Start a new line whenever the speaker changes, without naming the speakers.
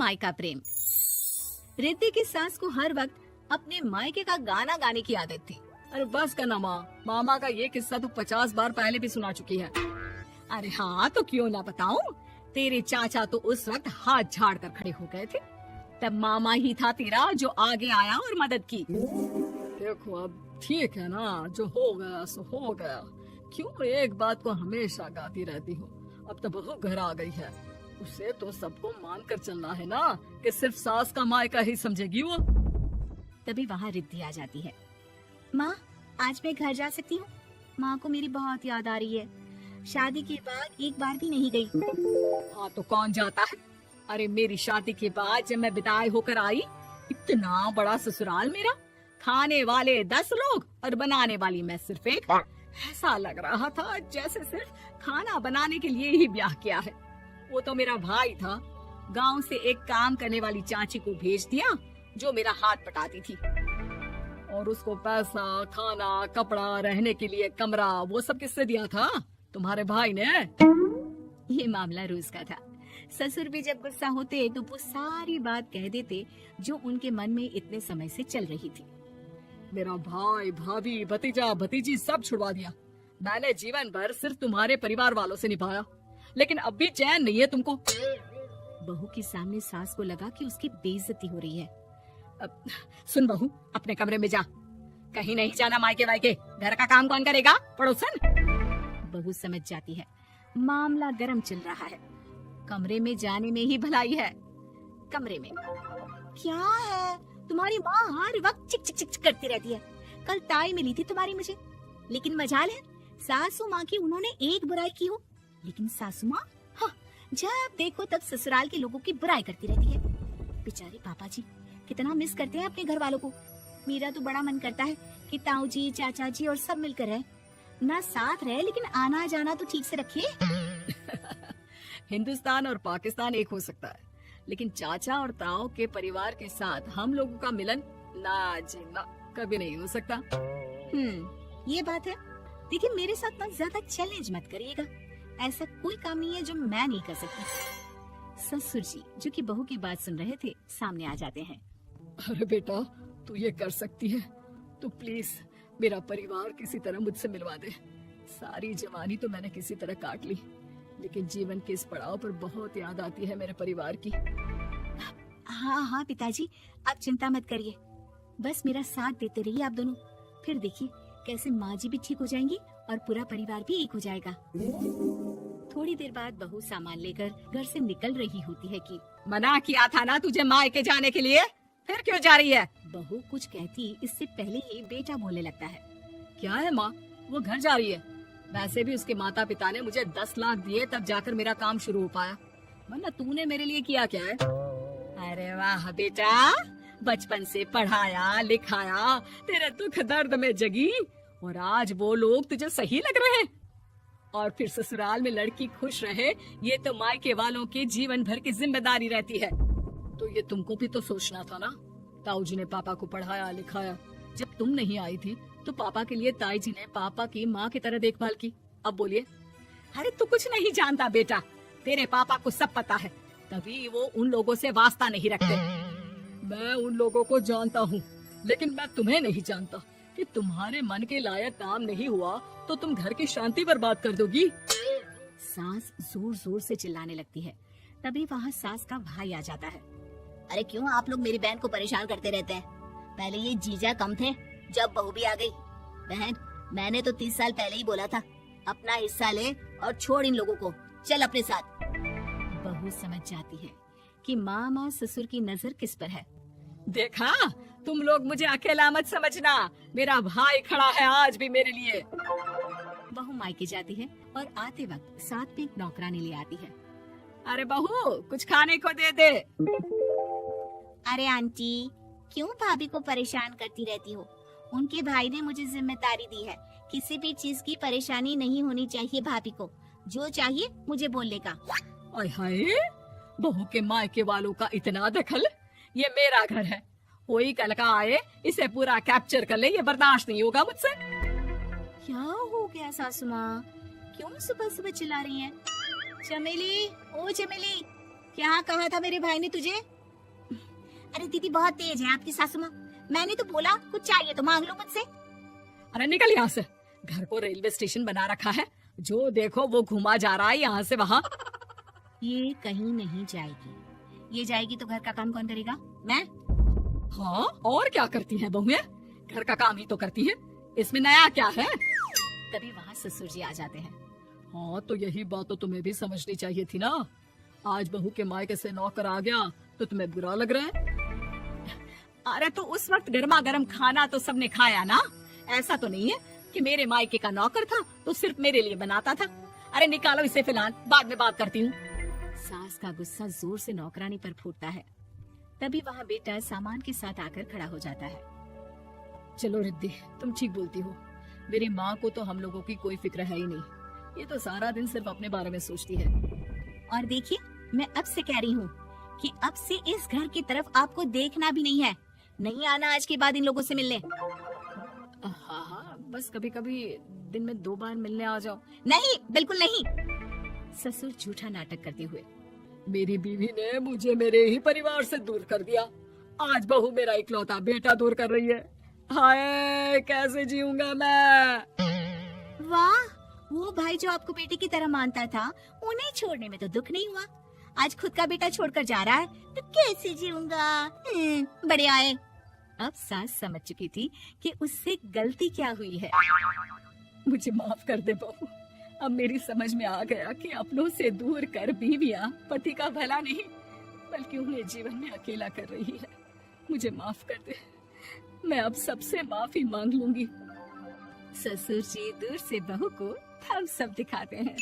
मायका प्रेम। रिद्धि की सास को हर वक्त अपने मायके का गाना गाने की आदत थी।
अरे बस करना माँ, मामा का ये किस्सा तो 50 बार पहले भी सुना चुकी है।
अरे हाँ, तो क्यों ना बताऊं। तेरे चाचा तो उस वक्त हाथ झाड़ कर खड़े हो गए थे। तब मामा ही था तेरा जो आगे आया और मदद की।
देखो अब ठीक है ना, जो हो गया सो हो गया। क्यों एक बात को हमेशा गाती रहती हो। अब तो बहू घर आ गई है, उसे तो सबको मान कर चलना है ना कि सिर्फ सास का मायका ही समझेगी वो।
तभी वहाँ रिद्धि आ जाती है। माँ, आज मैं घर जा सकती हूँ? माँ को मेरी बहुत याद आ रही है। शादी के बाद एक बार भी नहीं गई।
हाँ तो कौन जाता है। अरे मेरी शादी के बाद जब मैं विदाई होकर आई, इतना बड़ा ससुराल मेरा, खाने वाले 10 लोग और बनाने वाली मैं सिर्फ एक। ऐसा लग रहा था जैसे सिर्फ खाना बनाने के लिए ही ब्याह किया है। वो तो मेरा भाई था, गांव से एक काम करने वाली चाची को भेज दिया जो मेरा हाथ पटाती थी, और उसको पैसा, खाना, कपड़ा, रहने के लिए कमरा, वो सब किससे दिया था? तुम्हारे भाई ने।
ये मामला रोज का था। ससुर भी जब गुस्सा होते तो वो सारी बात कह देते जो उनके मन में इतने समय से चल रही थी।
मेरा भाई, भाभी, भतीजा, भतीजी सब छुड़वा दिया। मैंने जीवन भर सिर्फ तुम्हारे परिवार वालों से निभाया, लेकिन अब भी चैन नहीं है तुमको।
बहू के सामने सास को लगा कि उसकी बेइज्जती हो रही है।
अब सुन बहू, अपने कमरे में जा, कहीं नहीं जाना मायके वायके। घर का काम कौन करेगा? पड़ोसन।
बहू समझ जाती है मामला गर्म चल रहा है। कमरे में जाने में ही भलाई है। कमरे में क्या है? तुम्हारी माँ हर वक्त चिक चिक चिक करती रहती है। कल ताई मिली थी तुम्हारी मुझे, लेकिन मजाल है सासू माँ की उन्होंने एक बुराई की हो, लेकिन सासू माँ हाँ, जब देखो तब ससुराल के लोगों की बुराई करती रहती है। बेचारे पापा जी कितना मिस करते हैं अपने घर वालों को। मेरा तो बड़ा मन करता है कि ताऊ जी, चाचा जी और सब मिलकर रहे, ना साथ रहे लेकिन आना जाना तो ठीक से रखे।
हिंदुस्तान और पाकिस्तान एक हो सकता है, लेकिन चाचा और ताऊ के परिवार के साथ हम लोगों का मिलन ना जी ना, कभी नहीं हो सकता।
ये बात है। देखिए मेरे साथ ना ज्यादा चैलेंज मत करिएगा। ऐसा कोई काम नहीं है जो मैं नहीं कर सकती। ससुर जी जो कि बहू की बात सुन रहे थे सामने आ जाते हैं।
अरे बेटा, तू ये कर सकती है तो प्लीज मेरा परिवार किसी तरह मुझसे मिलवा दे। सारी जवानी तो मैंने किसी तरह काट ली, लेकिन जीवन के इस पड़ाव पर बहुत याद आती है मेरे परिवार की।
हाँ हाँ पिताजी, आप चिंता मत करिए, बस मेरा साथ देते रहिए आप दोनों। फिर देखिए कैसे माँ जी भी ठीक हो जाएंगी और पूरा परिवार भी एक हो जाएगा। थोड़ी देर बाद बहू सामान लेकर घर से निकल रही होती है कि
मना किया था ना तुझे मायके जाने के लिए, फिर क्यों जा रही है?
बहू कुछ कहती इससे पहले ही बेटा बोलने लगता है।
क्या है माँ, वो घर जा रही है। वैसे भी उसके माता पिता ने मुझे 10 लाख दिए तब जाकर मेरा काम शुरू हो पाया, वरना तूने मेरे लिए किया क्या है?
अरे वाह बेटा, बचपन से पढ़ाया लिखाया,
तेरे दुख दर्द में जगी, और आज वो लोग तुझे सही लग रहे हैं। और फिर ससुराल में लड़की खुश रहे, ये तो मायके वालों की जीवन भर की जिम्मेदारी रहती है। तो ये तुमको भी तो सोचना था ना। ताऊ जी ने पापा को पढ़ाया लिखाया, जब तुम नहीं आई थी तो पापा के लिए ताई जी ने पापा की माँ की तरह देखभाल की। अब बोलिए।
अरे तू कुछ नहीं जानता बेटा, तेरे पापा को सब पता है, तभी वो उन लोगों से वास्ता नहीं रखते।
मैं उन लोगों को जानता हूँ, लेकिन मैं तुम्हें नहीं जानता कि तुम्हारे मन के लायक काम नहीं हुआ तो तुम घर की शांति बर्बाद कर दोगी।
सास जोर जोर से चिल्लाने लगती है। तभी वहाँ सास का भाई आ जाता है। अरे क्यों आप लोग मेरी बहन को परेशान करते रहते हैं? पहले ये जीजा कम थे, जब बहू भी आ गई। बहन, मैंने तो 30 साल पहले ही बोला था, अपना हिस्सा ले और छोड़ इन लोगों को, चल अपने साथ। बहू समझ जाती है कि मामा ससुर की नजर किस पर है।
देखा, तुम लोग मुझे अकेला मत समझना, मेरा भाई खड़ा है आज भी मेरे लिए।
बहू मायके जाती है और आते वक्त साथ में एक नौकरानी ले आती है।
अरे बहू, कुछ खाने को दे दे।
अरे आंटी, क्यों भाभी को परेशान करती रहती हो? उनके भाई ने मुझे जिम्मेदारी दी है, किसी भी चीज की परेशानी नहीं होनी चाहिए भाभी को, जो चाहिए मुझे बोलने का।
आय हाय, बहू के मायके वालों का इतना दखल। ये मेरा घर है, कोई कल का आए इसे पूरा कैप्चर कर ले, ये बर्दाश्त नहीं होगा मुझसे।
क्या हो गया सासू माँ, क्यों सुबह सुबह चिल्ला रही हैं? चमेली, ओ चमेली, क्या कहा था मेरे भाई ने तुझे? अरे दीदी बहुत तेज है आपकी सासू माँ। मैंने तो बोला कुछ चाहिए तो मांग लो मुझसे।
अरे निकल यहाँ से, घर को रेलवे स्टेशन बना रखा है, जो देखो वो घुमा जा रहा है यहाँ से वहाँ।
ये कहीं नहीं जाएगी, ये जाएगी तो घर का काम कौन करेगा? मैं।
हाँ और क्या करती है बहुएं, घर का काम ही तो करती है, इसमें नया क्या है?
तभी वहाँ ससुर जी आ जाते हैं।
हाँ तो यही बात तो तुम्हें भी समझनी चाहिए थी ना। आज बहू के मायके से नौकर आ गया तो तुम्हें बुरा लग रहा है? अरे तो उस वक्त गर्मा गर्म खाना तो सबने खाया ना। ऐसा तो नहीं है कि मेरे मायके का नौकर था तो सिर्फ मेरे लिए बनाता था। अरे निकालो इसे फिलहाल, बाद में बात करती हूँ।
सास का गुस्सा जोर से नौकरानी पर फूटता है। तभी वहाँ बेटा सामान के साथ आकर खड़ा हो जाता है।
चलो रिद्धि, तुम ठीक बोलती हो, मेरी माँ को तो हम लोगों की कोई फिक्र है ही नहीं, ये तो सारा दिन सिर्फ अपने बारे में सोचती है।
और देखिए, मैं अब से कह रही हूँ कि अब से इस घर की तरफ आपको देखना भी नहीं है, नहीं आना आज के बाद इन लोगों से मिलने।
हाँ हाँ, बस कभी कभी दिन में 2 बार मिलने आ जाओ।
नहीं, बिल्कुल नहीं। ससुर झूठा नाटक करते हुए।
मेरी बीवी ने मुझे मेरे ही परिवार से दूर कर दिया, आज बहू मेरा इकलौता बेटा दूर कर रही है। हाय कैसे जीऊंगा मैं।
वाह, वो भाई जो आपको बेटे की तरह मानता था, उन्हें छोड़ने में तो दुख नहीं हुआ। आज खुद का बेटा छोड़कर जा रहा है तो कैसे जीऊंगा। बड़े आए। अब सास समझ चुकी थी कि उससे गलती क्या हुई है।
मुझे माफ कर दे बहू, अब मेरी समझ में आ गया कि अपनों से दूर कर बीवियां पति का भला नहीं बल्कि उन्हें जीवन में अकेला कर रही है। मुझे माफ कर दे, मैं अब सबसे माफी मांग लूंगी।
ससुर जी दूर से बहू को थम्स अप दिखाते हैं।